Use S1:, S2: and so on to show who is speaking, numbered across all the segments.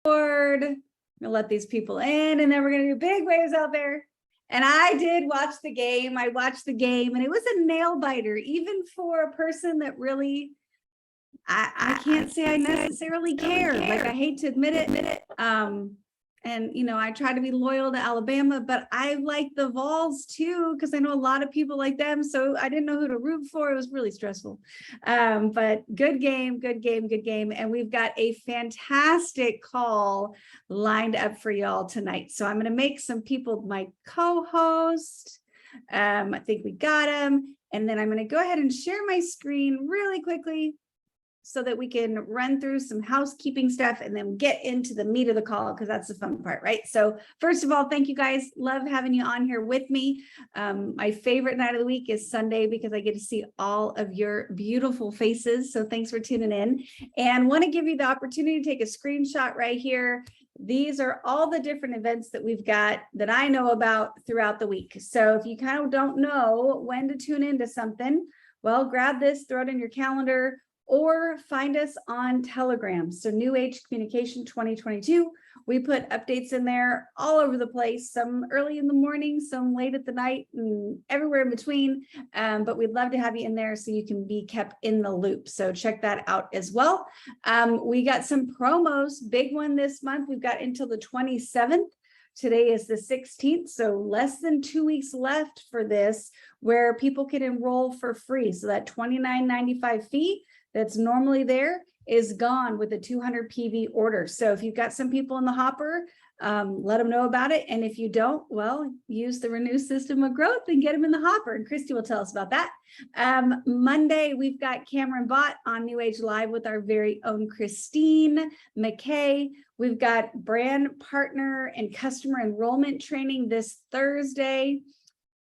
S1: board. I'm gonna let these people in, and then we're gonna do big waves out there. And I did watch the game. I watched the game, and it was a nail biter, even for a person that really, I can't say I necessarily care. Like, I hate to admit it. And I try to be loyal to Alabama, but I like the Vols too, because I know a lot of people like them. So I didn't know who to root for. It was really stressful. But good game. And we've got a fantastic call lined up for y'all tonight. So I'm going to make some people my co-host. I think we got them. And then I'm going to go ahead and share my screen really quickly, so that we can run through some housekeeping stuff and then get into the meat of the call, because that's the fun part, right? So first of all, thank you guys. Love having you on here with me. My favorite night of the week is Sunday, because I get to see all of your beautiful faces. So thanks for tuning in, and want to give you the opportunity to take a screenshot right here. These are all the different events that we've got that I know about throughout the week. So if you kind of don't know when to tune into something, well, grab this, throw it in your calendar, or find us on Telegram. So New Age Communication 2022. We put updates in there all over the place, some early in the morning, some late at the night, and everywhere in between. But we'd love to have you in there so you can be kept in the loop. So check that out as well. We got some promos, big one this month. We've got until the 27th. Today is the 16th, so less than 2 weeks left for this, where people can enroll for free. So that $29.95 fee that's normally there is gone with a 200 PV order. So if you've got some people in the hopper, let them know about it. And if you don't, well, use the Renew System of Growth and get them in the hopper. And Christy will tell us about that. Monday, we've got Cameron Bott on New Age Live with our very own Christine McKay. We've got brand partner and customer enrollment training this Thursday.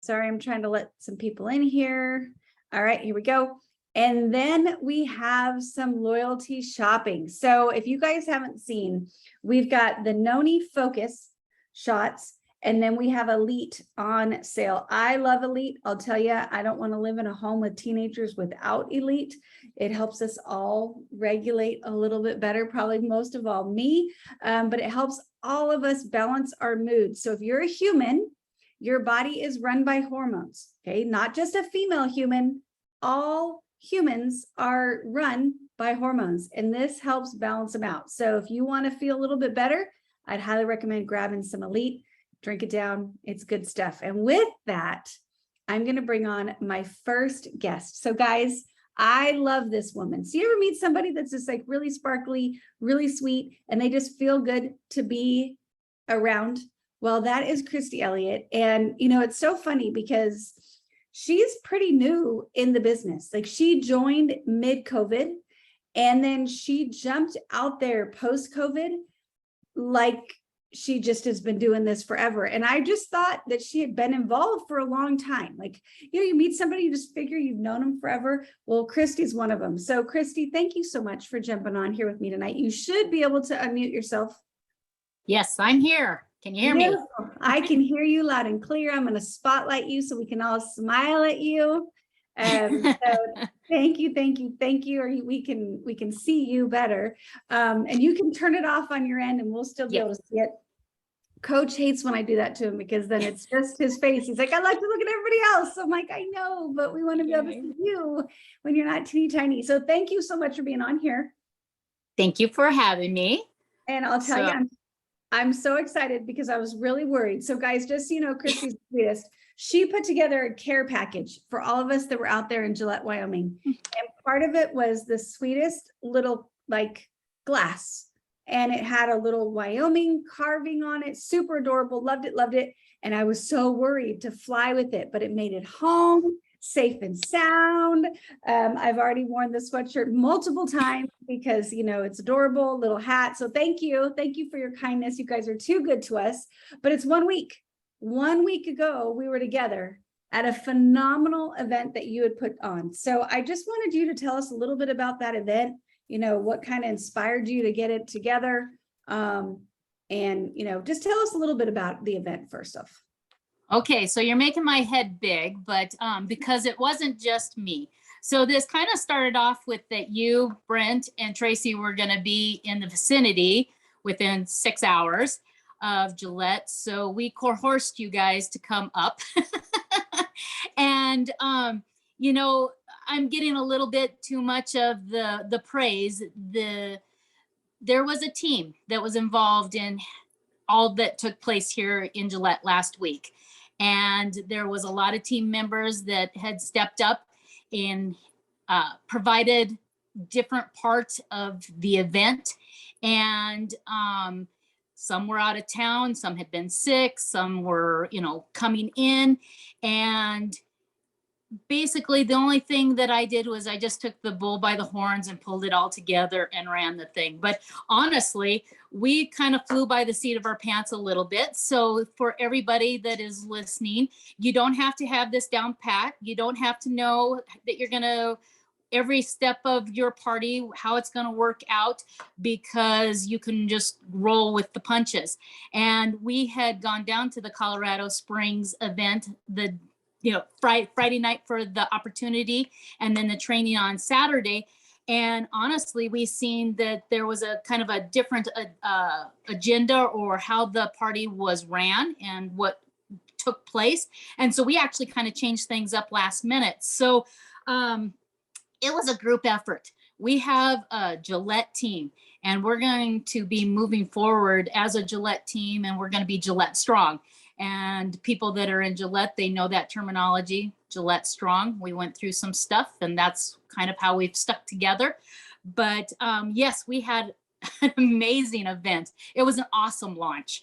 S1: Sorry, I'm trying to let some people in here. All right, here we go. And then we have some loyalty shopping. So if you guys haven't seen, we've got the Noni Focus shots, and then we have Elite on sale. I love Elite. I'll tell you, I don't want to live in a home with teenagers without Elite. It helps us all regulate a little bit better, probably most of all me, but it helps all of us balance our mood. So if you're a human, your body is run by hormones, okay? Not just a female human, all humans are run by hormones, and this helps balance them out. So if you want to feel a little bit better, I'd highly recommend grabbing some Elite, drink it down. It's good stuff. And with that, I'm going to bring on my first guest. So guys, I love this woman. So you ever meet somebody that's just like really sparkly, really sweet, and they just feel good to be around? Well, that is Christy Elliott. And it's so funny because she's pretty new in the business. Like, she joined mid-COVID, and then she jumped out there post-COVID, like she just has been doing this forever. And I just thought that she had been involved for a long time. Like, you meet somebody, you just figure you've known them forever. Well, Christy's one of them. So Christy, thank you so much for jumping on here with me tonight. You should be able to unmute yourself.
S2: Yes, I'm here. Can you hear me?
S1: I can hear you loud and clear. I'm going to spotlight you so we can all smile at you. So thank you. Or we can see you better. And you can turn it off on your end and we'll still be able to see it. Coach hates when I do that to him, because then it's just his face. He's like, I like to look at everybody else. I'm like, I know, but we want to be able to see you when you're not teeny tiny. So thank you so much for being on here.
S2: Thank you for having me.
S1: And I'll tell you, I'm so excited because I was really worried. So guys, just so you know, Christy's the sweetest. She put together a care package for all of us that were out there in Gillette, Wyoming. And part of it was the sweetest little glass. And it had a little Wyoming carving on it. Super adorable. Loved it. And I was so worried to fly with it, but it made it home safe and sound. I've already worn the sweatshirt multiple times because, it's adorable, little hat. So thank you for your kindness. You guys are too good to us. But it's 1 week. 1 week ago, we were together at a phenomenal event that you had put on. So I just wanted you to tell us a little bit about that event, what kind of inspired you to get it together. And, just tell us a little bit about the event first off.
S2: Okay, so you're making my head big, but because it wasn't just me. So this kind of started off with that you, Brent, and Tracy were going to be in the vicinity within 6 hours of Gillette. So we coerced you guys to come up. And, you know, I'm getting a little bit too much of the praise. There was a team that was involved in all that took place here in Gillette last week. And there was a lot of team members that had stepped up and provided different parts of the event. And some were out of town, some had been sick, some were, you know, coming in. And basically the only thing that I did was I just took the bull by the horns and pulled it all together and ran the thing. But honestly, we kind of flew by the seat of our pants a little bit. So for everybody that is listening, you don't have to have this down pat. You don't have to know that you're going to every step of your party, how it's going to work out, because you can just roll with the punches. And we had gone down to the Colorado Springs event, the Friday night for the opportunity, and then the training on Saturday. And honestly, we seen that there was a kind of a different agenda or how the party was ran and what took place. And so we actually kind of changed things up last minute. So it was a group effort. We have a Gillette team, and we're going to be moving forward as a Gillette team, and we're going to be Gillette strong. And people that are in Gillette, they know that terminology, Gillette strong. We went through some stuff, and that's kind of how we've stuck together. But yes, we had an amazing event. It was an awesome launch.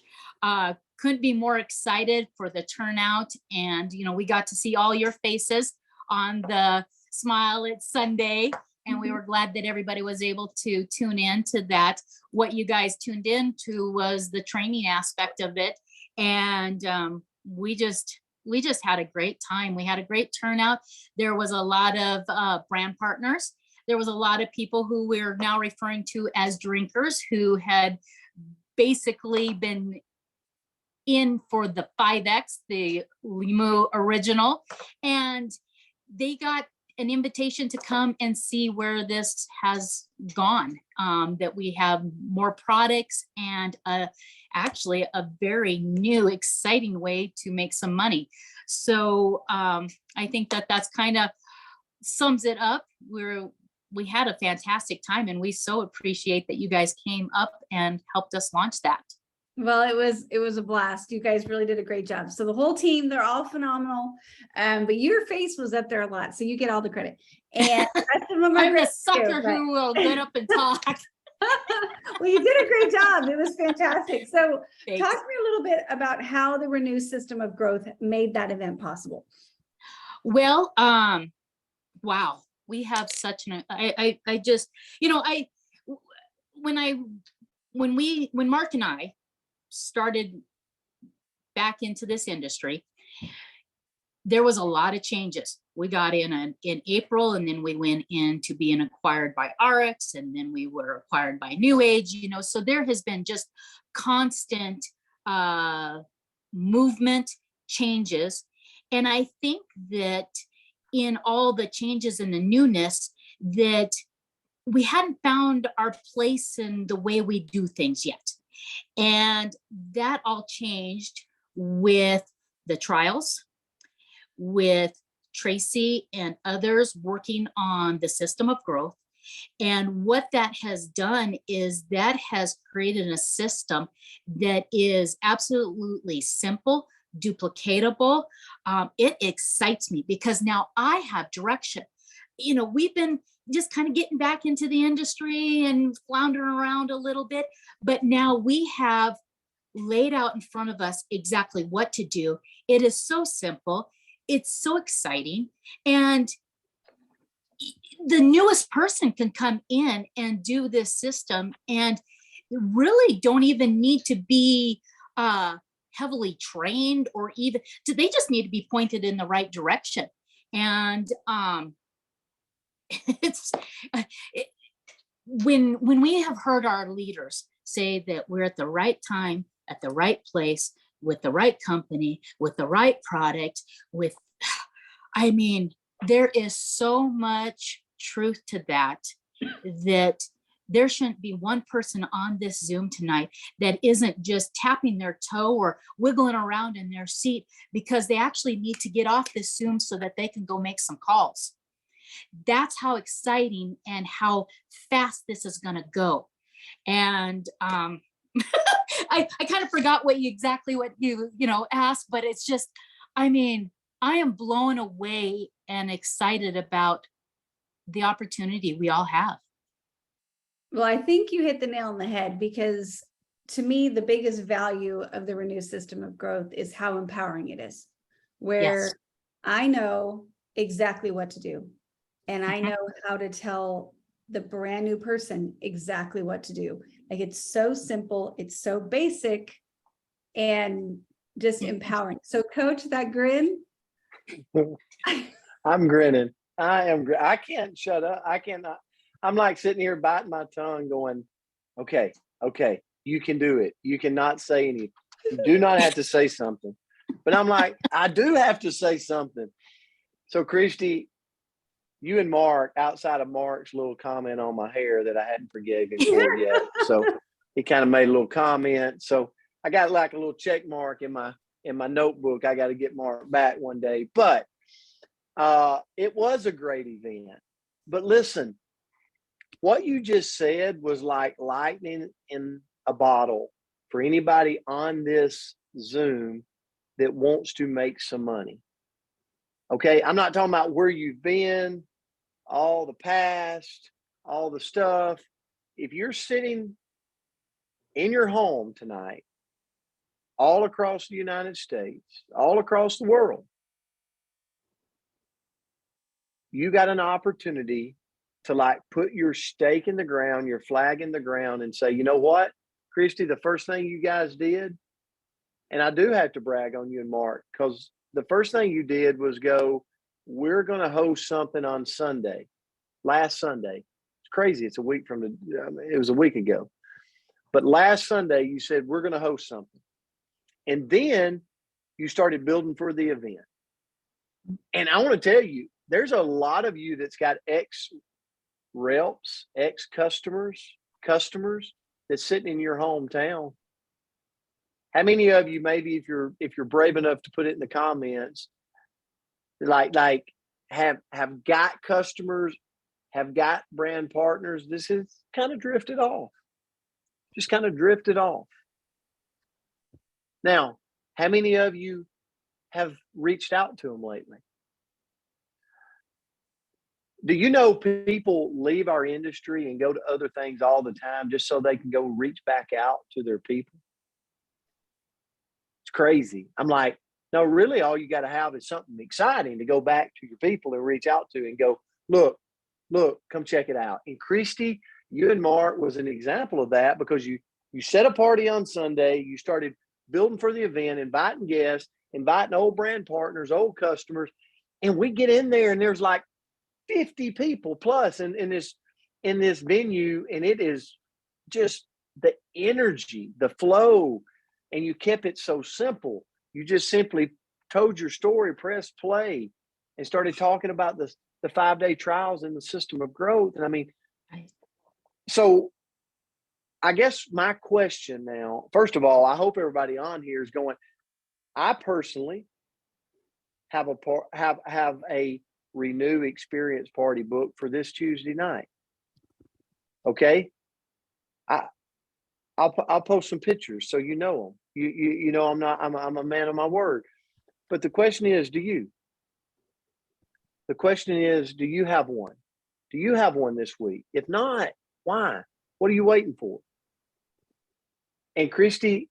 S2: Couldn't be more excited for the turnout. And, you know, we got to see all your faces on the Smile It's Sunday. And we were glad that everybody was able to tune in to that. What you guys tuned in to was the training aspect of it. And we just had a great time. We had a great turnout. There was a lot of brand partners. There was a lot of people who we're now referring to as drinkers who had basically been in for the 5X, the Limu original. And they got an invitation to come and see where this has gone, that we have more products and actually a very new, exciting way to make some money. So I think that that's kind of sums it up. We had a fantastic time, and we so appreciate that you guys came up and helped us launch that.
S1: Well, it was a blast. You guys really did a great job. So the whole team, they're all phenomenal. But your face was up there a lot, so you get all the credit. And
S2: I'm the sucker who will get up and talk.
S1: Well, you did a great job. It was fantastic. So
S2: Thanks.
S1: Talk to me a little bit about how the Renew system of growth made that event possible.
S2: Well, wow, we have such an, I just, you know, when Mark and I started back into this industry, there was a lot of changes. We got in April, and then we went into being acquired by RX, and then we were acquired by New Age, you know, so there has been just constant movement, changes. And I think that in all the changes and the newness, that we hadn't found our place in the way we do things yet. And that all changed with the trials, with Tracy and others working on the system of growth. And what that has done is that has created a system that is absolutely simple, duplicatable. It excites me because now I have direction. You know, we've been just kind of getting back into the industry and floundering around a little bit, but now we have laid out in front of us exactly what to do. It is so simple. It's so exciting. And the newest person can come in and do this system and really don't even need to be heavily trained, or even, they just need to be pointed in the right direction. And when we have heard our leaders say that we're at the right time, at the right place, with the right company, with the right product, I mean, there is so much truth to that, that there shouldn't be one person on this Zoom tonight that isn't just tapping their toe or wiggling around in their seat because they actually need to get off this Zoom so that they can go make some calls. That's how exciting and how fast this is going to go. And I kind of forgot exactly what you asked, but it's just, I mean, I am blown away and excited about the opportunity we all have.
S1: Well, I think you hit the nail on the head, because to me, the biggest value of the Renew system of growth is how empowering it is, where
S2: Yes.
S1: I know exactly what to do. And I
S2: Mhm.
S1: know how to tell the brand new person exactly what to do. Like, it's so simple, it's so basic, and just empowering. So Coach, that grin.
S3: I'm grinning. I can't shut up. I cannot. I'm like sitting here biting my tongue going, okay, you can do it. You cannot say anything. You do not have to say something. But I'm like, I do have to say something. So Christy, you and Mark, outside of Mark's little comment on my hair that I hadn't forgiven him for yet. So he kind of made a little comment. So I got like a little check mark in my notebook. I got to get Mark back one day. But it was a great event. But listen, what you just said was like lightning in a bottle for anybody on this Zoom that wants to make some money. Okay, I'm not talking about where you've been, all the past, all the stuff. If you're sitting in your home tonight, all across the United States, all across the world, you got an opportunity to like put your stake in the ground, your flag in the ground, and say, you know what, Christy, the first thing you guys did, and I do have to brag on you and Mark, because the first thing you did was go, we're going to host something on Sunday, last Sunday. It's crazy. It's a week from it was a week ago. But last Sunday, you said, we're going to host something. And then you started building for the event. And I want to tell you, there's a lot of you that's got ex-reps, ex-customers that's sitting in your hometown. How many of you, maybe if you're brave enough to put it in the comments, like have got customers, have got brand partners? This is kind of drifted off. Just kind of drifted off. Now, how many of you have reached out to them lately? Do you know people leave our industry and go to other things all the time just so they can go reach back out to their people? It's crazy. I'm like, no, really, all you got to have is something exciting to go back to your people and reach out to and go, look, come check it out. And Christy, you and Mark was an example of that, because you set a party on Sunday, you started building for the event, inviting guests, inviting old brand partners, old customers, and we get in there and there's like 50 people plus in this venue, and it is just the energy, the flow, and you kept it so simple. You just simply told your story, pressed play, and started talking about the 5-day trials in the system of growth. And I mean, so I guess my question now, first of all, I hope everybody on here is going, I personally have a Renew experience party book for this Tuesday night. Okay, I'll post some pictures so you know them. You know I'm a man of my word. But the question is, do you? The question is, do you have one? Do you have one this week? If not, why? What are you waiting for? And Christy,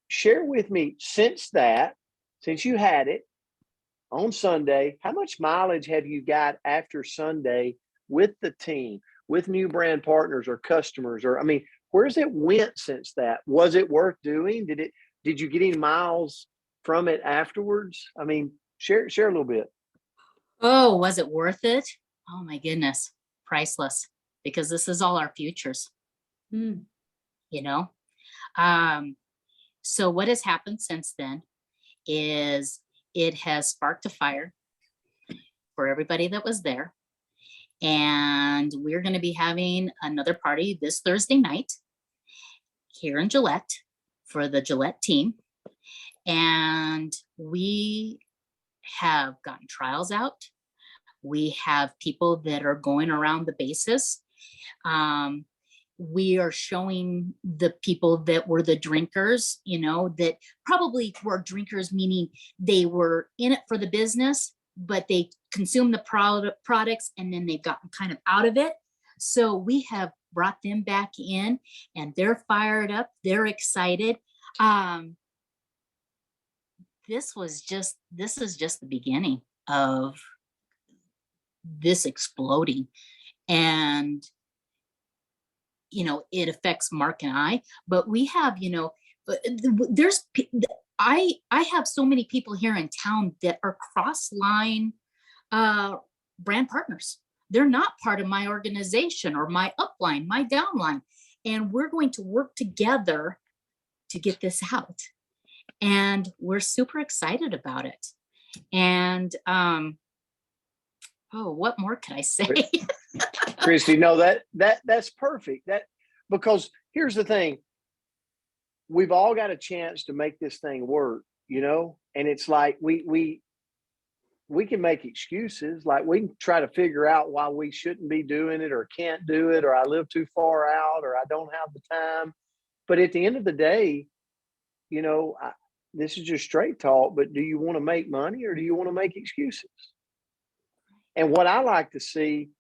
S3: share with me, since you had it on Sunday, how much mileage have you got after Sunday with the team, with new brand partners or customers? Or, I mean, where's it went since that? Was it worth doing? Did you get any miles from it afterwards? I mean, share a little bit.
S2: Oh, was it worth it? Oh my goodness, priceless, because this is all our futures. You know? So what has happened since then is it has sparked a fire for everybody that was there. And we're going to be having another party this Thursday night here in Gillette for the Gillette team. And we have gotten trials out. We have people that are going around the bases. We are showing the people that were the drinkers, that probably were drinkers, meaning they were in it for the business, but they consumed the products and then they've gotten kind of out of it. So we have brought them back in and they're fired up. They're excited. This is just the beginning of this exploding. And it affects Mark and I, but we have, I have so many people here in town that are cross-line brand partners. They're not part of my organization or my upline, my downline. And we're going to work together to get this out. And we're super excited about it. And, what more can I say?
S3: Christy, no, that's perfect. Because here's the thing. We've all got a chance to make this thing work, and it's like we can make excuses. Like we can try to figure out why we shouldn't be doing it or can't do it, or I live too far out, or I don't have the time. But at the end of the day, this is just straight talk, but do you want to make money or do you want to make excuses? And what I like to see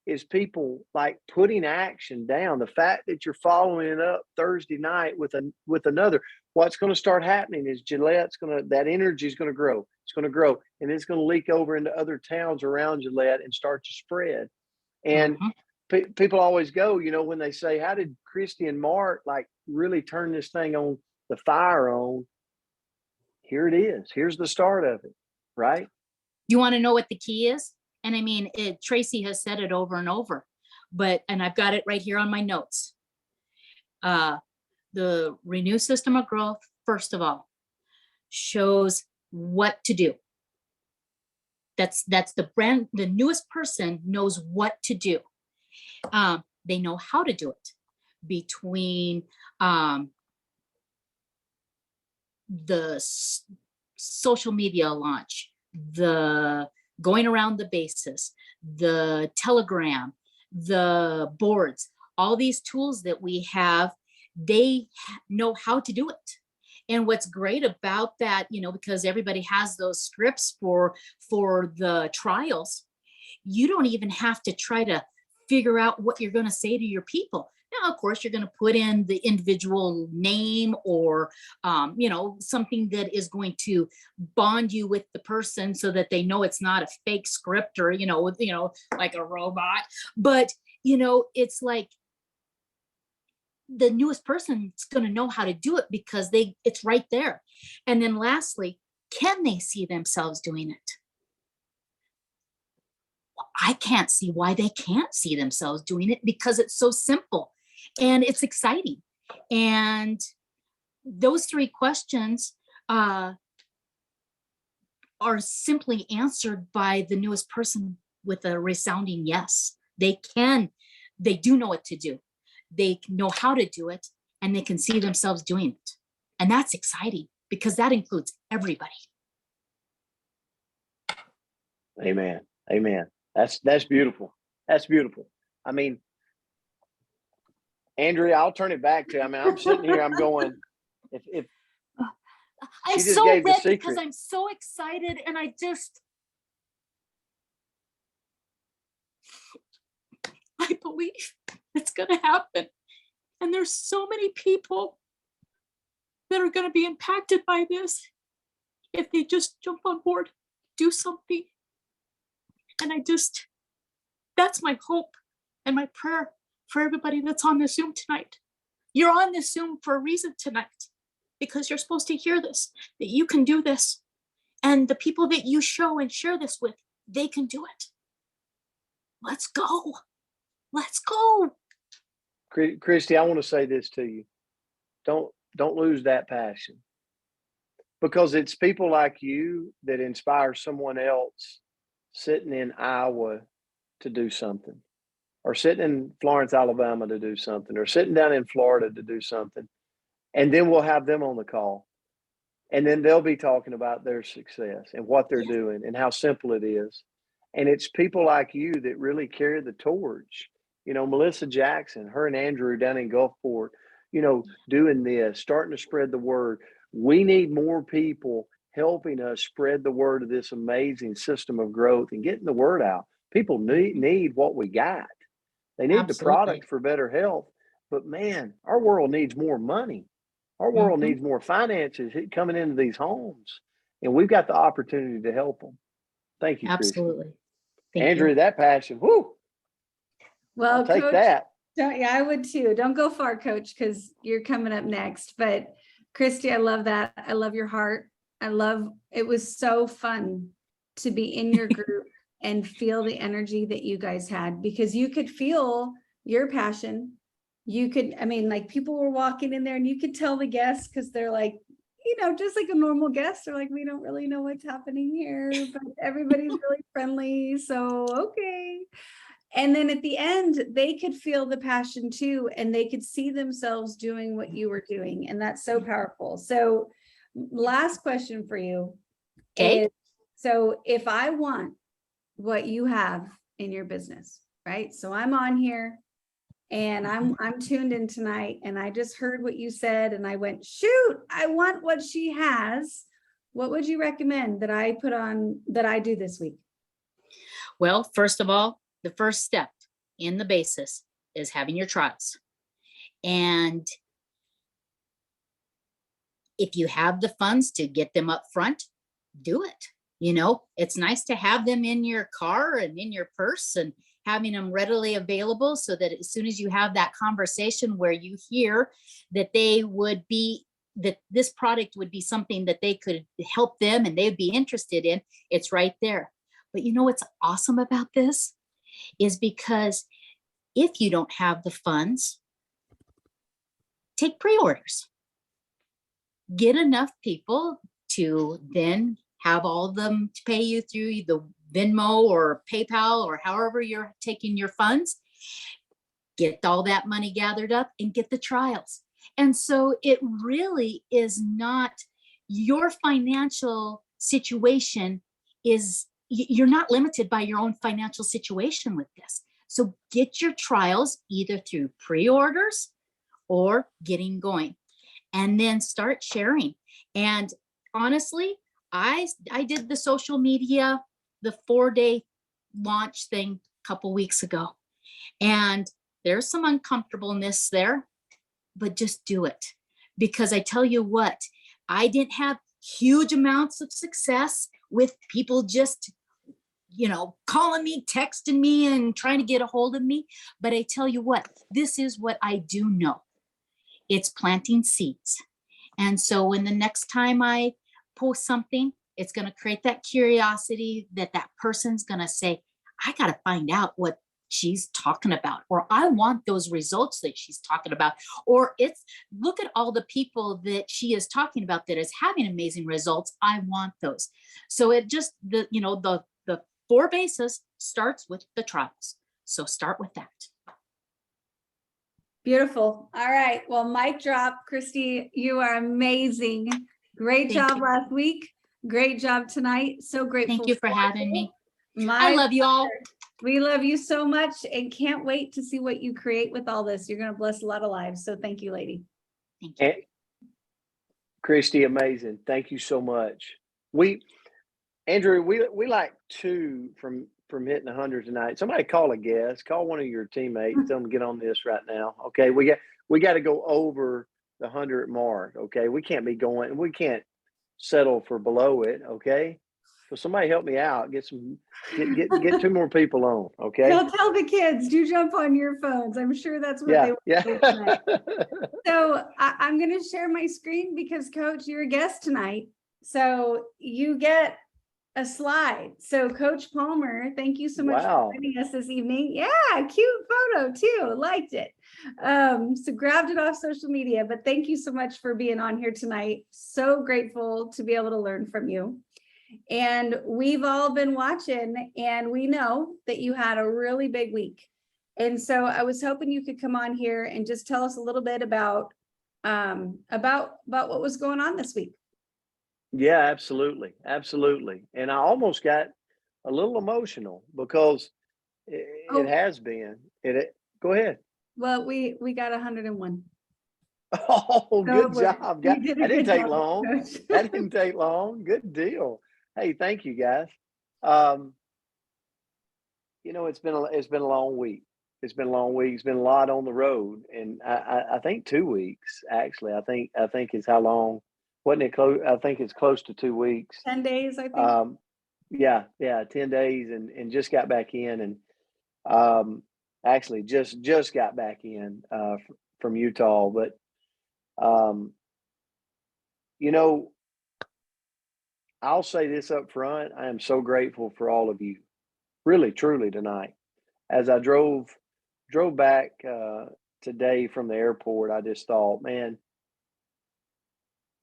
S3: is people like putting action down. The fact that you're following it up Thursday night with another, what's going to start happening is that energy is going to grow. It's going to grow and it's going to leak over into other towns around Gillette and start to spread. And people always go, when they say, how did Christy and Mark like really turn this thing on, the fire on? Here it is. Here's the start of it, right?
S2: You want to know what the key is? And I mean, Tracy has said it over and over, and I've got it right here on my notes. The Renew System of Growth, first of all, shows what to do. That's the brand, the newest person knows what to do. They know how to do it between the social media launch, the going around the bases, the Telegram, the boards, all these tools that we have, they know how to do it. And what's great about that, because everybody has those scripts for the trials, you don't even have to try to figure out what you're going to say to your people. Now, of course, you're going to put in the individual name or, something that is going to bond you with the person so that they know it's not a fake script or, like a robot. But, it's like the newest person is going to know how to do it because it's right there. And then lastly, can they see themselves doing it? I can't see why they can't see themselves doing it because it's so simple. And it's exciting. And those three questions are simply answered by the newest person with a resounding yes. They do know what to do. They know how to do it, and they can see themselves doing it. And that's exciting because that includes everybody.
S3: Amen. Amen. That's beautiful. That's beautiful. I mean, Andrea, I'll turn it back to you. I mean, I'm sitting here, I'm going, if
S2: I'm
S3: she just
S2: so
S3: gave the
S2: red
S3: secret.
S2: because I'm so excited and I believe it's going to happen. And there's so many people that are going to be impacted by this if they just jump on board, do something. And that's my hope and my prayer for everybody that's on this Zoom tonight. You're on this Zoom for a reason tonight because you're supposed to hear this, that you can do this. And the people that you show and share this with, they can do it. Let's go. Let's go.
S3: Christy, I want to say this to you. Don't lose that passion, because it's people like you that inspire someone else sitting in Iowa to do something, or sitting in Florence, Alabama to do something, or sitting down in Florida to do something. And then we'll have them on the call. And then they'll be talking about their success and what they're doing and how simple it is. And it's people like you that really carry the torch. You know, Melissa Jackson, her and Andrew down in Gulfport, you know, doing this, starting to spread the word. We need more people helping us spread the word of this amazing system of growth and getting the word out. People need what we got. They need the product for better health. But man, our world needs more money. Our world needs more finances coming into these homes. And we've got the opportunity to help them. Thank you,
S2: Absolutely.
S3: Christy. Andrea, that passion. Whoo.
S1: Well,
S3: I'll take
S1: Coach,
S3: that.
S1: yeah, I would too. Don't go far, Coach, because you're coming up next. But Christy, I love that. I love your heart. It was so fun to be in your group and feel the energy that you guys had, because you could feel your passion. You could, I mean, like, people were walking in there and you could tell the guests, because they're like, you know, just like a normal guest, they're like, we don't really know what's happening here, but everybody's really friendly. So, okay. And then at the end, they could feel the passion too, and they could see themselves doing what you were doing. And that's so powerful. So last question for you.
S2: Okay.
S1: Is, so if I want what you have in your business, right? So I'm on here and I'm tuned in tonight, and I just heard what you said and I went, shoot, I want what she has. What would you recommend that I put on, that I do this week?
S2: Well, first of all, the first step in the basis is having your trials. And if you have the funds to get them up front, do it. You know, it's nice to have them in your car and in your purse and having them readily available, so that as soon as you have that conversation where you hear that they would be, that this product would be something that they could help them and they'd be interested in, it's right there. But you know what's awesome about this is, because if you don't have the funds, take pre-orders. Get enough people to then have all of them to pay you through the Venmo or PayPal or however you're taking your funds. Get all that money gathered up and get the trials. And so it really is not your financial situation is, you're not limited by your own financial situation with this. So get your trials either through pre-orders or getting going, and then start sharing. And honestly, I did the social media, the 4-day launch thing a couple weeks ago, and there's some uncomfortableness there, but just do it. Because I tell you what, I didn't have huge amounts of success with people just, you know, calling me, texting me, and trying to get a hold of me. But I tell you what, this is what I do know. It's planting seeds. And so when the next time I post something, it's going to create that curiosity that that person's going to say, I got to find out what she's talking about, or I want those results that she's talking about, or it's, look at all the people that she is talking about that is having amazing results. I want those. So it just, the 4 bases starts with the trials. So start with that.
S1: Beautiful. All right. Well, mic drop. Christy, you are amazing. Great
S2: Thank
S1: job
S2: you.
S1: last week. Great job tonight. So grateful.
S2: Thank you for having me.
S1: I
S2: love you all.
S1: We love you so much and can't wait to see what you create with all this. You're going to bless a lot of lives. So thank you, lady.
S2: Thank you.
S3: Christy, amazing. Thank you so much. Andrew, we like 2 from hitting 100 tonight. Somebody call a guest, call one of your teammates, tell them to get on this right now. Okay. We got to go over the 100 mark. Okay. We can't settle for below it. Okay. So somebody help me out. Get 2 more people on. Okay.
S1: They'll tell the kids, do jump on your phones. I'm sure that's what they want to do tonight. So I'm going to share my screen because, Coach, you're a guest tonight. So you get a slide. So Coach Palmer, thank you so much for joining us this evening. Yeah, cute photo too. Liked it. So grabbed it off social media, but thank you so much for being on here tonight. So grateful to be able to learn from you. And we've all been watching, and we know that you had a really big week. And so I was hoping you could come on here and just tell us a little bit about what was going on this week.
S3: Yeah, absolutely. Absolutely. And I almost got a little emotional because it has been. Go ahead.
S1: Well, we got 101.
S3: Oh, good
S1: So
S3: job.
S1: you did a
S3: That didn't
S1: good
S3: take
S1: job,
S3: long.
S1: Coach.
S3: That didn't take long. Good deal. Hey, thank you guys. Um, it's been a long week. It's been a long week. It's been a lot on the road, and I think 2 weeks actually. I think is how long. Wasn't it close? I think it's close to 2 weeks.
S1: 10 days, I think.
S3: Yeah, 10 days, and just got back in, and actually just got back in from Utah, but um, you know, I'll say this up front. I am so grateful for all of you, really, truly tonight. As I drove back today from the airport, I just thought, man,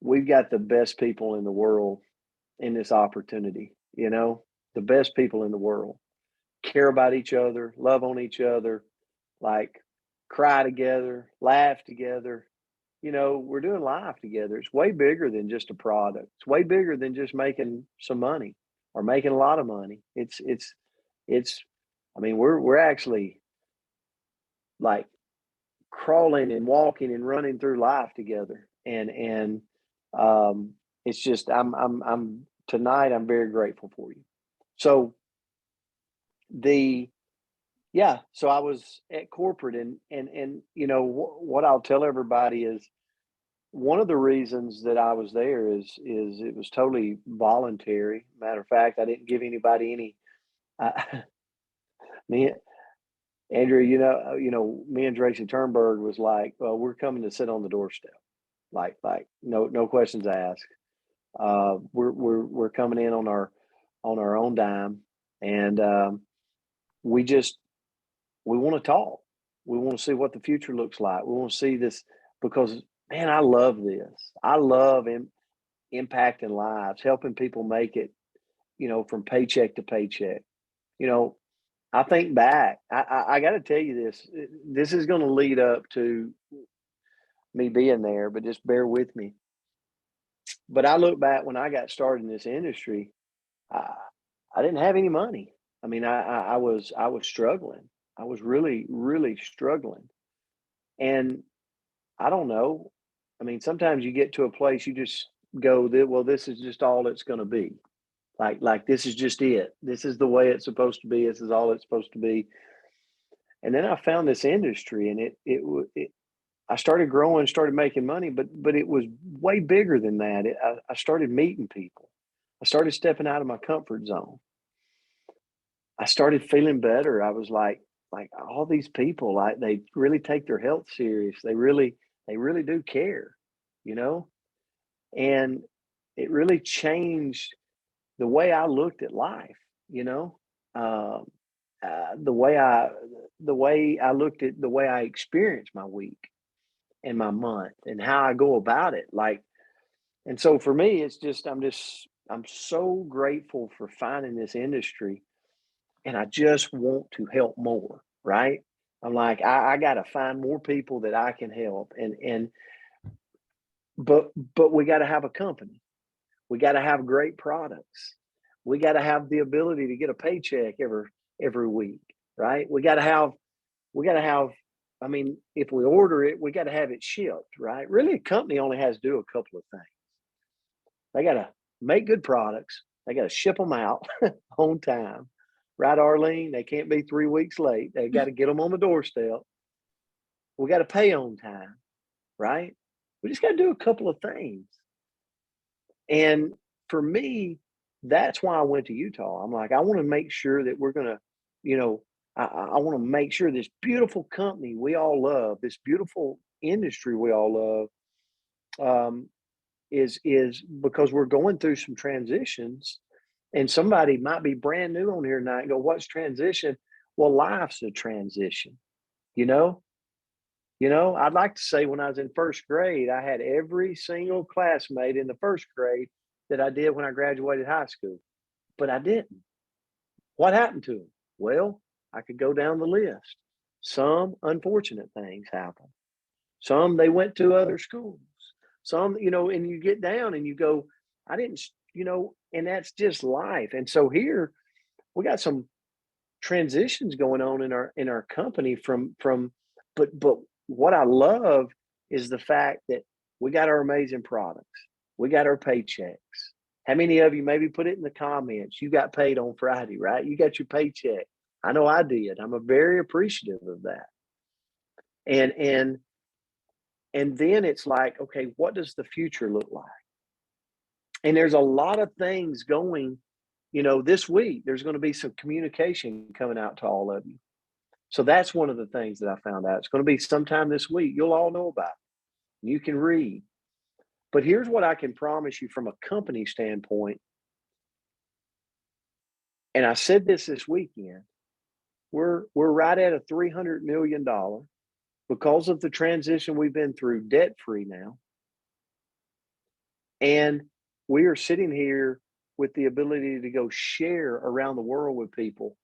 S3: we've got the best people in the world in this opportunity. The best people in the world care about each other, love on each other, like cry together, laugh together. We're doing life together. It's way bigger than just a product. It's way bigger than just making some money or making a lot of money. It's I mean, we're actually like crawling and walking and running through life together. And it's just I'm tonight I'm very grateful for you. So the so I was at corporate, and what I'll tell everybody is one of the reasons that I was there is it was totally voluntary. Matter of fact, I didn't give anybody any. Me, Andrea, me and Tracy Turnberg was like, well, we're coming to sit on the doorstep, like no questions asked. We're coming in on our own dime, and we want to talk. We want to see what the future looks like. We want to see this because, man, I love this. I love impacting lives, helping people make it, from paycheck to paycheck. I think back, I got to tell you this. This is going to lead up to me being there, but just bear with me. But I look back when I got started in this industry, I didn't have any money. I mean, I was struggling. I was really, really struggling. And I don't know. I mean, sometimes you get to a place you just go, well, this is just all it's going to be. Like this is just it. This is the way it's supposed to be. This is all it's supposed to be. And then I found this industry, and I started growing, started making money, but it was way bigger than that. I started meeting people. I started stepping out of my comfort zone. I started feeling better. I was like all these people, like they really take their health serious. They really do care, you know? And it really changed the way I looked at life, you know? Um, the way I looked at the way I experienced my week and my month and how I go about it. And so for me, it's just I'm so grateful for finding this industry, and I just want to help more, right? I'm like, I gotta find more people that I can help. But we gotta have a company. We gotta have great products. We gotta have the ability to get a paycheck every week, right? We gotta have, I mean, if we order it, we gotta have it shipped, right? Really, a company only has to do a couple of things. They got to make good products. They got to ship them out on time. Right, Arlene? They can't be 3 weeks late. They got to get them on the doorstep. We got to pay on time, right? We just got to do a couple of things. And for me, that's why I went to Utah. I'm like, I want to make sure that we're going to, I want to make sure this beautiful company we all love, this beautiful industry we all love, is because we're going through some transitions, and somebody might be brand new on here tonight and go, what's transition? Well, life's a transition, you know. I'd like to say when I was in first grade, I had every single classmate in the first grade that I did when I graduated high school, but I didn't. What happened to them? Well, I could go down the list. Some unfortunate things happened. Some they went to other schools. Some, and you get down and you go, I didn't, and that's just life. And so here we got some transitions going on in our company but what I love is the fact that we got our amazing products. We got our paychecks. How many of you, maybe put it in the comments, you got paid on Friday, right? You got your paycheck. I know I did. I'm very appreciative of that. And then it's like, okay, what does the future look like? And there's a lot of things going, this week, there's going to be some communication coming out to all of you. So that's one of the things that I found out. It's going to be sometime this week. You'll all know about it. You can read. But here's what I can promise you from a company standpoint. And I said this weekend. We're right at a $300 million because of the transition we've been through, debt-free now. And we are sitting here with the ability to go share around the world with people.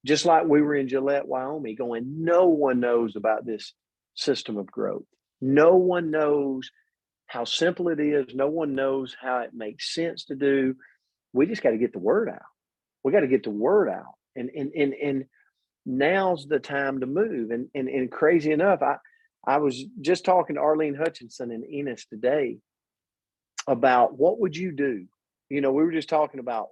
S3: Just like we were in Gillette, Wyoming, going, no one knows about this system of growth. No one knows how simple it is. No one knows how it makes sense to do. We just got to get the word out. We got to get the word out. And now's the time to move. And crazy enough, I was just talking to Arlene Hutchinson and Enos today about what would you do? We were just talking about,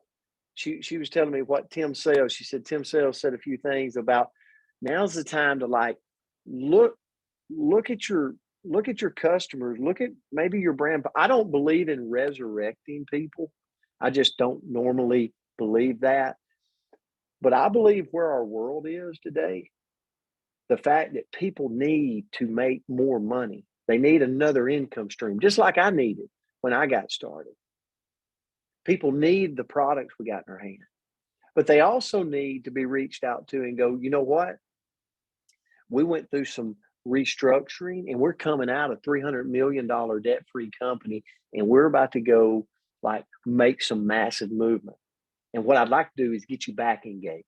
S3: she was telling me what Tim Sales, she said, Tim Sales said a few things about now's the time to like, look at your customers, look at maybe your brand. I don't believe in resurrecting people. I just don't normally believe that. But I believe where our world is today, the fact that people need to make more money. They need another income stream, just like I needed when I got started. People need the products we got in our hand, but they also need to be reached out to and go, you know what? We went through some restructuring and we're coming out a $300 million debt-free company, and we're about to go like make some massive movement. And what I'd like to do is get you back engaged.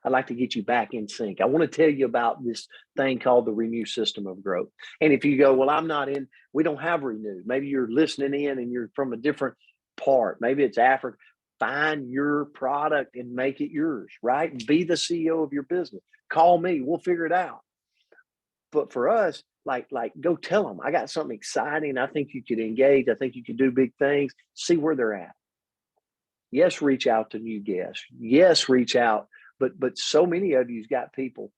S3: I'd like to get you back in sync. I want to tell you about this thing called the Renew system of growth. And if you go, well, I'm not in, we don't have Renew. Maybe you're listening in and you're from a different part. Maybe it's Africa. Find your product and make it yours, right? Be the CEO of your business. Call me. We'll figure it out. But for us, like go tell them, I got something exciting. I think you could engage. I think you could do big things. See where they're at. Yes, reach out to new guests. Yes, reach out. But so many of you's got people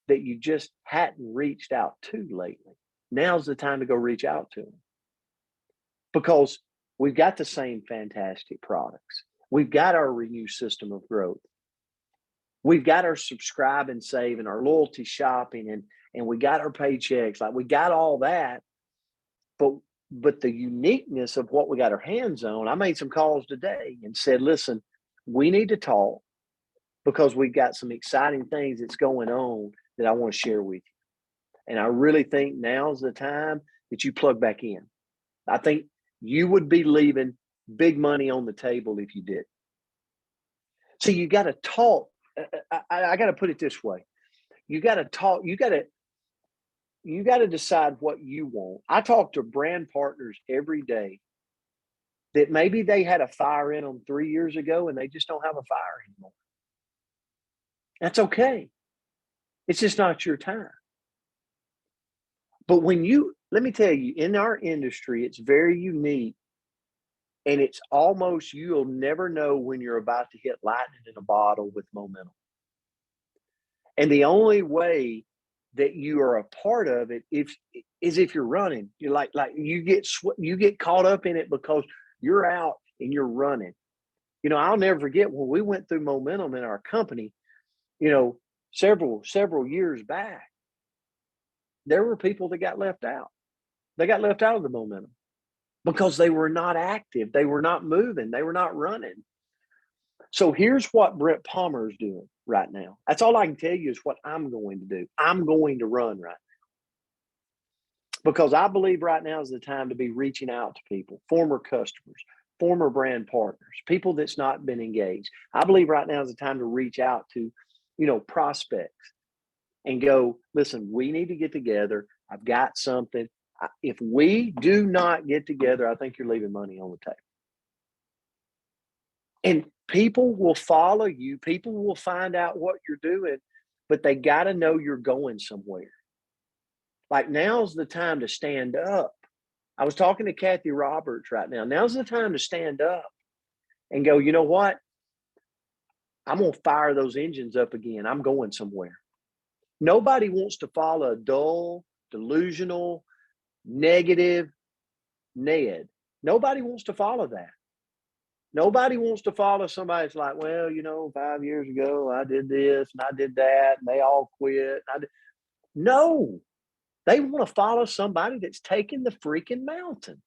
S3: that you just hadn't reached out to lately. Now's the time to go reach out to them, because we've got the same fantastic products. We've got our Renew system of growth. We've got our subscribe and save and our loyalty shopping, and we got our paychecks. Like, we got all that. But the uniqueness of what we got our hands on, I made some calls today and said, listen, we need to talk, because we've got some exciting things that's going on that I want to share with you. And I really think now's the time that you plug back in. I think you would be leaving big money on the table if you did. So you got to talk. I got to put it this way. You got to talk. You got to decide what you want. I talk to brand partners every day that maybe they had a fire in them 3 years ago and they just don't have a fire anymore. That's okay. It's just not your time. But let me tell you, in our industry, it's very unique, and it's almost, you'll never know when you're about to hit lightning in a bottle with momentum. And the only way that you are a part of it is if you're running. You're like you get caught up in it because you're out and you're running. I'll never forget when we went through momentum in our company, several years back. There were people that got left out. They got left out of the momentum because they were not active. They were not moving. They were not running. So here's what Brett Palmer is doing right now. That's all I can tell you is what I'm going to do. I'm going to run right now, because I believe right now is the time to be reaching out to people, former customers, former brand partners, people that's not been engaged. I believe right now is the time to reach out to, prospects and go, listen, we need to get together. I've got something. If we do not get together, I think you're leaving money on the table. And people will follow you. People will find out what you're doing, but they got to know you're going somewhere. Like, now's the time to stand up. I was talking to Kathy Roberts right now. Now's the time to stand up and go, you know what? I'm going to fire those engines up again. I'm going somewhere. Nobody wants to follow a dull, delusional, negative Ned. Nobody wants to follow that. Nobody wants to follow somebody that's like, well, 5 years ago, I did this and I did that, and they all quit. No, they want to follow somebody that's taking the freaking mountain.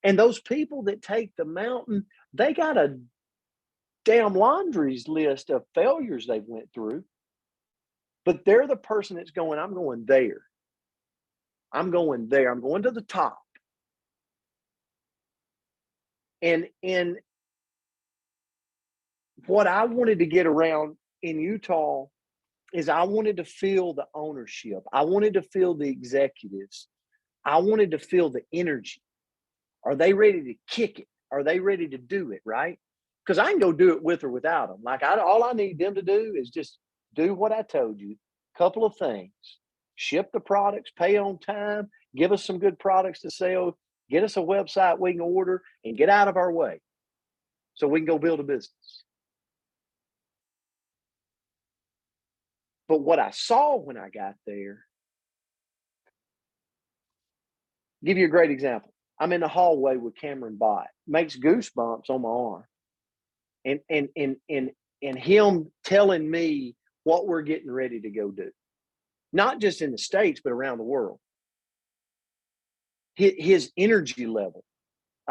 S3: And those people that take the mountain, they got a damn laundry's list of failures they went through. But they're the person that's going, I'm going there. I'm going there. I'm going to the top. And what I wanted to get around in Utah is I wanted to feel the ownership. I wanted to feel the executives. I wanted to feel the energy. Are they ready to kick it? Are they ready to do it, right? Because I can go do it with or without them. Like, all I need them to do is just do what I told you. Couple of things. Ship the products, pay on time, give us some good products to sell, get us a website we can order, and get out of our way so we can go build a business. But what I saw when I got there, give you a great example. I'm in the hallway with Cameron Bott, makes goosebumps on my arm. And him telling me what we're getting ready to go do. Not just in the States, but around the world. His energy level.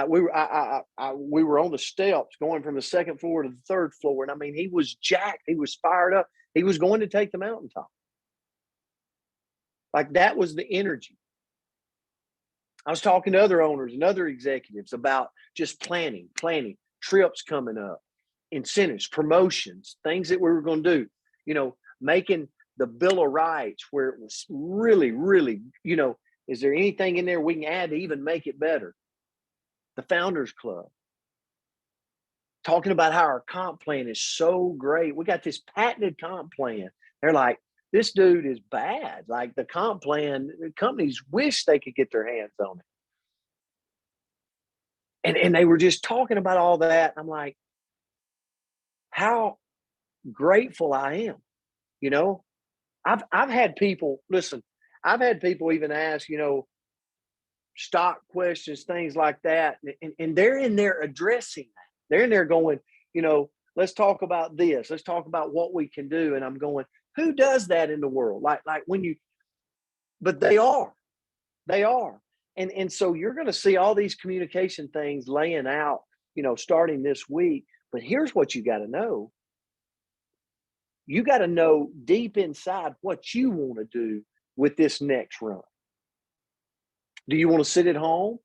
S3: We were on the steps going from the second floor to the third floor. And I mean, he was jacked. He was fired up. He was going to take the mountaintop. Like, that was the energy. I was talking to other owners and other executives about just planning, trips coming up, incentives, promotions, things that we were going to do, making the Bill of Rights where it was really, really, is there anything in there we can add to even make it better? The Founders Club. Talking about how our comp plan is so great. We got this patented comp plan. They're like, this dude is bad. Like, the comp plan, the companies wish they could get their hands on it. And they were just talking about all that. I'm like, how grateful I am. I've had people, listen, I've had people even ask, stock questions, things like that. And they're in there addressing that. They're in there going, let's talk about this. Let's talk about what we can do. And I'm going, who does that in the world? Like but they are. And so you're going to see all these communication things laying out, starting this week. But here's what you got to know. You got to know deep inside what you want to do with this next run. Do you want to sit at home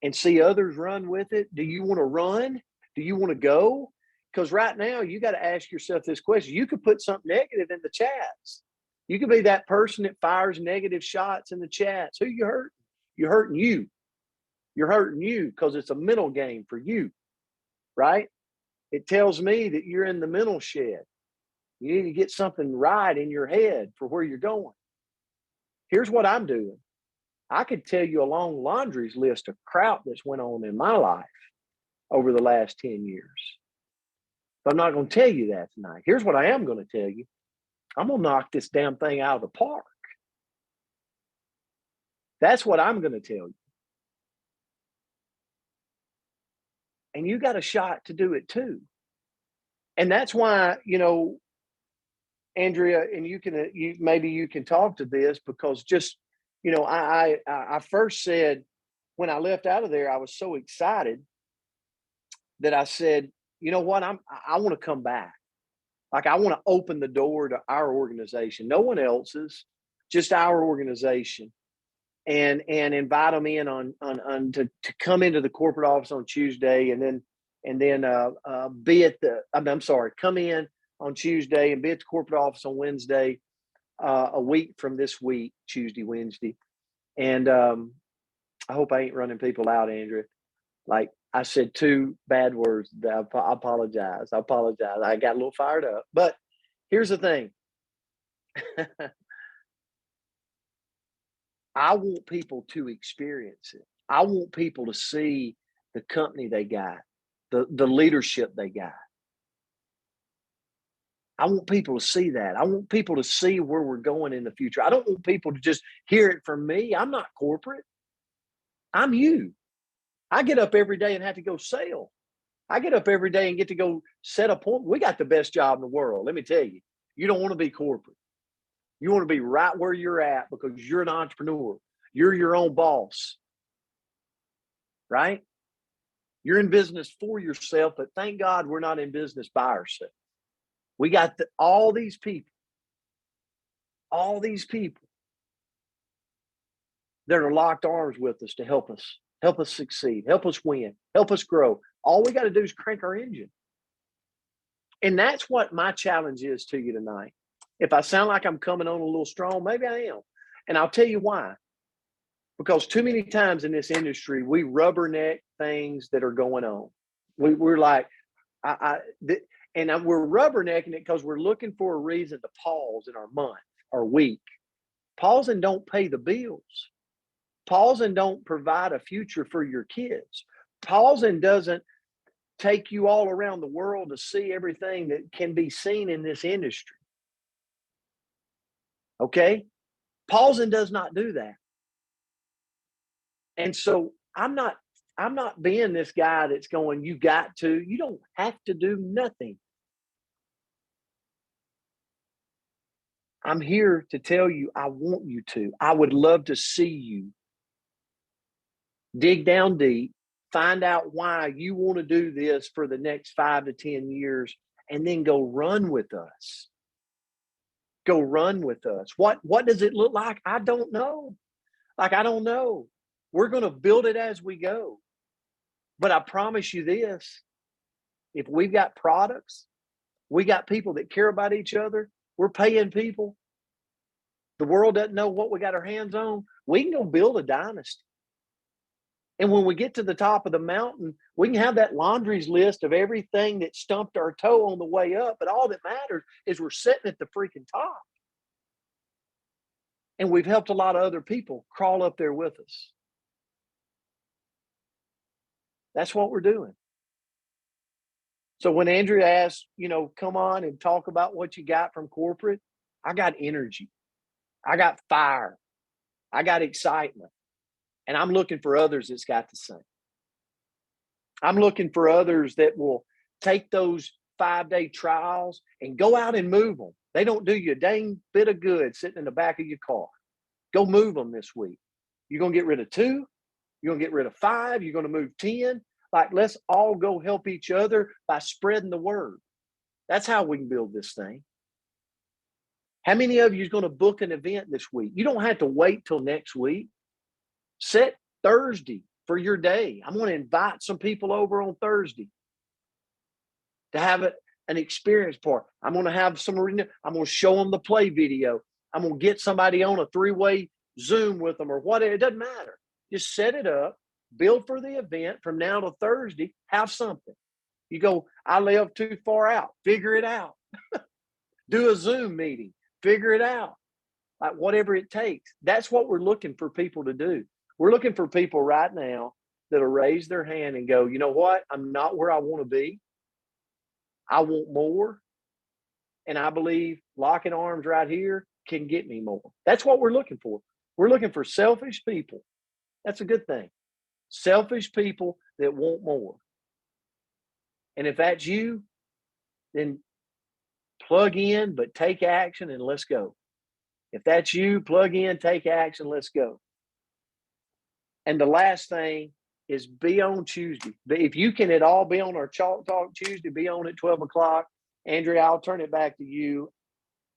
S3: and see others run with it? Do you want to run? Do you want to go? Because right now you got to ask yourself this question. You could put something negative in the chats. You could be that person that fires negative shots in the chats. Who you hurting? You're hurting you. You're hurting you because it's a mental game for you, right? It tells me that you're in the mental shed. You need to get something right in your head for where you're going. Here's what I'm doing. I could tell you a long laundry's list of crap that's went on in my life over the last 10 years. But I'm not going to tell you that tonight. Here's what I am going to tell you. I'm going to knock this damn thing out of the park. That's what I'm going to tell you. And you got a shot to do it too. And that's why, Andrea, and maybe you can talk to this, because just, I first said when I left out of there, I was so excited that I said, you know what, I want to come back. Like, I want to open the door to our organization, no one else's, just our organization. and invite them in on to come into the corporate office on Tuesday, and then be at the, I'm sorry, come in on Tuesday and be at the corporate office on Wednesday, a week from this week, Tuesday, Wednesday. And I hope I ain't running people out, Andrea. Like I said 2 bad words. I apologize. I got a little fired up. But here's the thing. I want people to experience it. I want people to see the company they got, the leadership they got. I want people to see that. I want people to see where we're going in the future. I don't want people to just hear it from me. I'm not corporate. I'm you. I get up every day and have to go sell. I get up every day and get to go set a point. We got the best job in the world. Let me tell you, you don't want to be corporate. You want to be right where you're at because you're an entrepreneur. You're your own boss, right? You're in business for yourself, but thank God we're not in business by ourselves. We got all these people that are locked arms with us to help us succeed, help us win, help us grow. All we got to do is crank our engine. And that's what my challenge is to you tonight. If I sound like I'm coming on a little strong, maybe I am. And I'll tell you why. Because too many times in this industry, we rubberneck things that are going on. We're like, we're rubbernecking it because we're looking for a reason to pause in our month or week. Pause and don't pay the bills. Pause and don't provide a future for your kids. Pause and doesn't take you all around the world to see everything that can be seen in this industry. Okay? Pausing does not do that. And so I'm not being this guy that's going, you don't have to do nothing. I'm here to tell you, I want you to. I would love to see you dig down deep, find out why you want to do this for the next 5 to 10 years, and then go run with us. Go run with us. What does it look like? I don't know. I don't know. We're going to build it as we go. But I promise you this, if we've got products, we got people that care about each other, we're paying people, the world doesn't know what we got our hands on, we can go build a dynasty. And when we get to the top of the mountain, we can have that laundry's list of everything that stumped our toe on the way up. But all that matters is we're sitting at the freaking top. And we've helped a lot of other people crawl up there with us. That's what we're doing. So when Andrea asked, come on and talk about what you got from corporate, I got energy. I got fire. I got excitement. And I'm looking for others that's got the same. I'm looking for others that will take those 5-day trials and go out and move them. They don't do you a dang bit of good sitting in the back of your car. Go move them this week. You're going to get rid of 2. You're going to get rid of 5. You're going to move 10. Let's all go help each other by spreading the word. That's how we can build this thing. How many of you is going to book an event this week? You don't have to wait till next week. Set Thursday for your day. I'm going to invite some people over on Thursday to have an experience part. I'm going to have I'm going to show them the play video. I'm going to get somebody on a 3-way Zoom with them or whatever. It doesn't matter. Just set it up, build for the event from now to Thursday, have something. You go, I live too far out. Figure it out. Do a Zoom meeting. Figure it out. Whatever it takes. That's what we're looking for people to do. We're looking for people right now that'll raise their hand and go, you know what? I'm not where I want to be. I want more. And I believe locking arms right here can get me more. That's what we're looking for. We're looking for selfish people. That's a good thing. Selfish people that want more. And if that's you, then plug in, but take action and let's go. If that's you, plug in, take action, let's go. And the last thing is be on Tuesday. If you can at all be on our Chalk Talk Tuesday, be on at 12 o'clock. Andrea, I'll turn it back to you.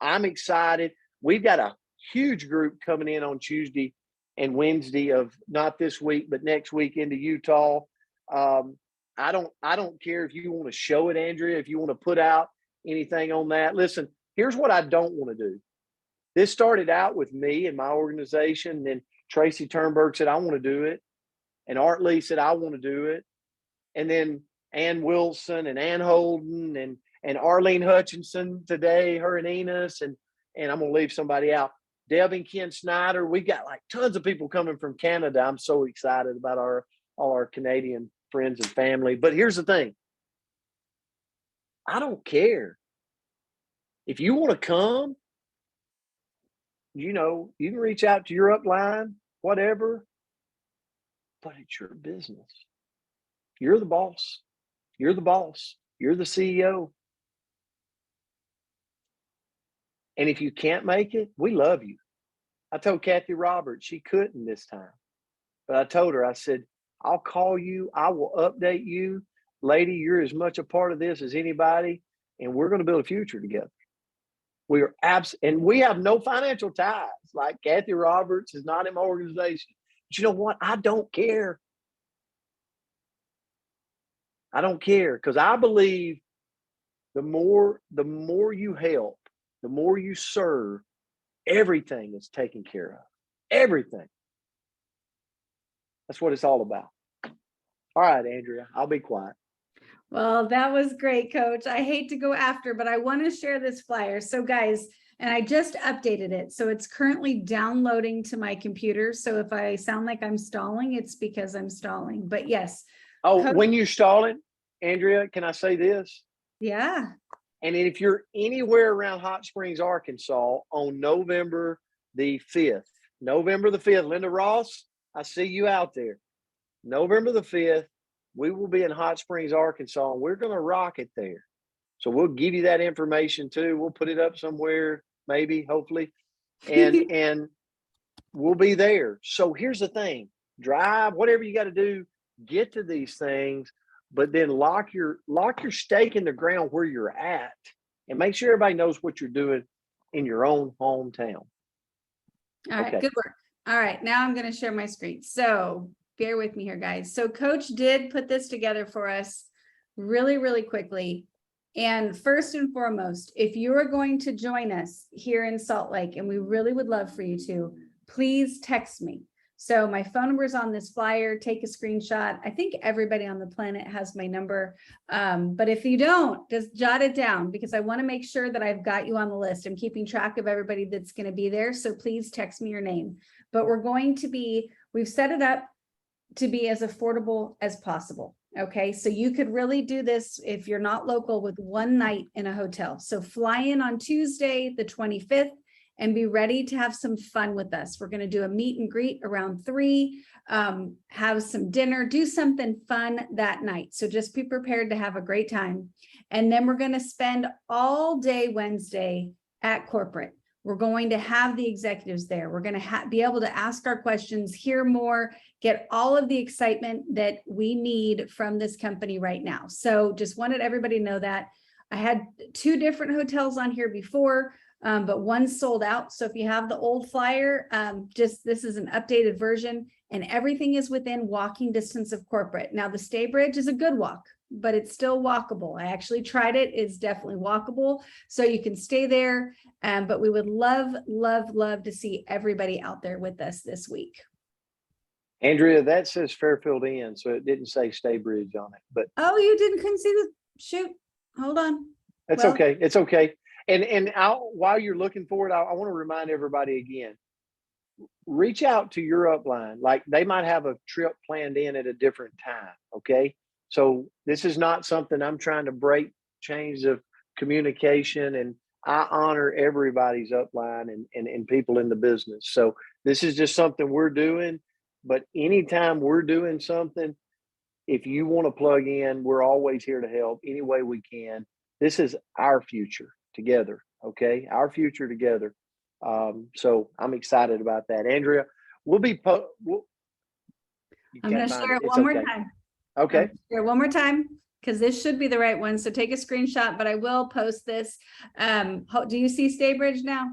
S3: I'm excited. We've got a huge group coming in on Tuesday and Wednesday of not this week, but next week into Utah. I don't care if you want to show it, Andrea, if you want to put out anything on that. Listen, here's what I don't want to do. This started out with me and my organization. And then Tracy Turnberg said, I want to do it. And Art Lee said, I want to do it. And then Ann Wilson and Ann Holden and Arlene Hutchinson today, her and Enos, and I'm going to leave somebody out. Deb and Ken Snyder. We got like tons of people coming from Canada. I'm so excited about all our Canadian friends and family. But here's the thing. I don't care. If you want to come, you know, you can reach out to your upline, whatever, but it's your business. You're the boss. You're the boss. You're the CEO. And if you can't make it, we love you. I told Kathy Roberts she couldn't this time. But I told her, I said, I'll call you. I will update you. Lady, you're as much a part of this as anybody. And we're going to build a future together. We are and we have no financial ties. Like Kathy Roberts is not in my organization. But you know what? I don't care. I don't care, because I believe the more you help, the more you serve, everything is taken care of. Everything. That's what it's all about. All right, Andrea, I'll be quiet.
S1: Well, that was great, Coach. I hate to go after, but I want to share this flyer. So guys, and I just updated it. So it's currently downloading to my computer. So if I sound like I'm stalling, it's because I'm stalling. But yes.
S3: Oh,
S1: Coach,
S3: when you're stalling, Andrea, can I say this?
S1: yeah.
S3: And if you're anywhere around Hot Springs, Arkansas on November the 5th, Linda Ross, I see you out there. November the 5th, we will be in Hot Springs, Arkansas, and we're going to rock it there. So we'll give you that information too. We'll put it up somewhere, maybe, hopefully, and we'll be there. So here's the thing: drive, whatever you got to do, get to these things, but then lock your stake in the ground where you're at, and make sure everybody knows what you're doing in your own hometown.
S1: All right,
S3: Okay.
S1: good work. All right, now I'm going to share my screen. So bear with me here, guys. So Coach did put this together for us really, really quickly. And first and foremost, if you are going to join us here in Salt Lake, and we really would love for you to, please text me. So my phone number is on this flyer. Take a screenshot. I think everybody on the planet has my number. But if you don't, just jot it down, because I want to make sure that I've got you on the list. I'm keeping track of everybody that's going to be there. So please text me your name. But we've set it up to be as affordable as possible. Okay, so you could really do this if you're not local with one night in a hotel. So fly in on Tuesday, the 25th, and be ready to have some fun with us. We're going to do a meet and greet around 3, have some dinner, do something fun that night. So just be prepared to have a great time. And then we're going to spend all day Wednesday at corporate. We're going to have the executives there. We're going to be able to ask our questions, hear more, get all of the excitement that we need from this company right now. So just wanted everybody to know that. I had 2 different hotels on here before, but one sold out. So if you have the old flyer, this is an updated version, and everything is within walking distance of corporate. Now the Stay Bridge is a good walk, but it's still walkable. I actually tried it. It's definitely walkable. So you can stay there. But we would love, love, love to see everybody out there with us this week.
S3: Andrea, that says Fairfield Inn, so it didn't say Stay Bridge on it. But
S1: oh, you couldn't see the shoot. Hold on.
S3: That's okay. It's okay. And while you're looking for it, I want to remind everybody again, reach out to your upline. Like, they might have a trip planned in at a different time. Okay. So this is not something I'm trying to break chains of communication, and I honor everybody's upline and people in the business. So this is just something we're doing, but anytime we're doing something, if you want to plug in, we're always here to help any way we can. This is our future together. Okay. Our future together. So I'm excited about that. Andrea, I'm
S1: going to share it one more time.
S3: Okay.
S1: Share one more time, because this should be the right one. So take a screenshot, but I will post this. Do you see Stay Bridge now?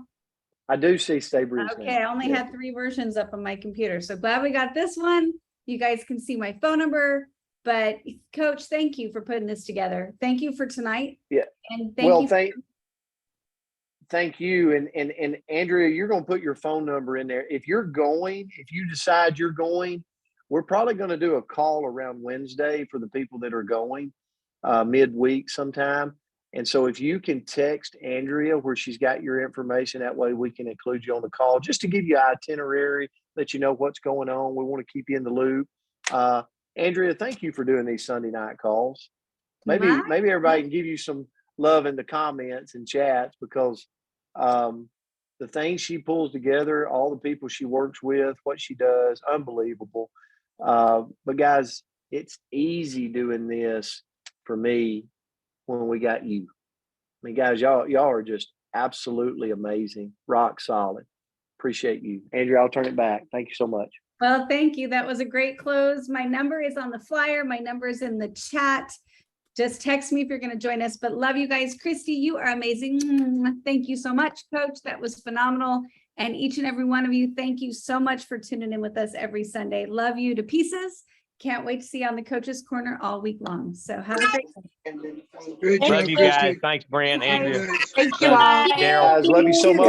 S3: I do see Stay Bruised.
S1: Okay, I only had 3 versions up on my computer. So glad we got this one. You guys can see my phone number. But Coach, thank you for putting this together. Thank you for tonight.
S3: Yeah.
S1: And
S3: thank you. And Andrea, you're going to put your phone number in there. If you decide you're going, we're probably going to do a call around Wednesday for the people that are going midweek sometime. And so if you can text Andrea where she's got your information, that way we can include you on the call just to give you an itinerary, let you know what's going on. We want to keep you in the loop. Andrea, thank you for doing these Sunday night calls. Maybe everybody can give you some love in the comments and chats, because the things she pulls together, all the people she works with, what she does, unbelievable. But guys, it's easy doing this for me when we got you. I mean, guys, y'all are just absolutely amazing, rock solid. Appreciate you. Andrea, I'll turn it back. Thank you so much.
S1: Well, thank you. That was a great close. My number is on the flyer. My number is in the chat. Just text me if you're going to join us. But love you guys. Christy, you are amazing. Thank you so much, Coach. That was phenomenal. And each and every one of you, thank you so much for tuning in with us every Sunday. Love you to pieces. Can't wait to see you on the Coach's Corner all week long. So have a great day.
S4: Love you guys. Thanks, Brand, Andrea.
S5: Thank you all.
S3: Guys, love you so much.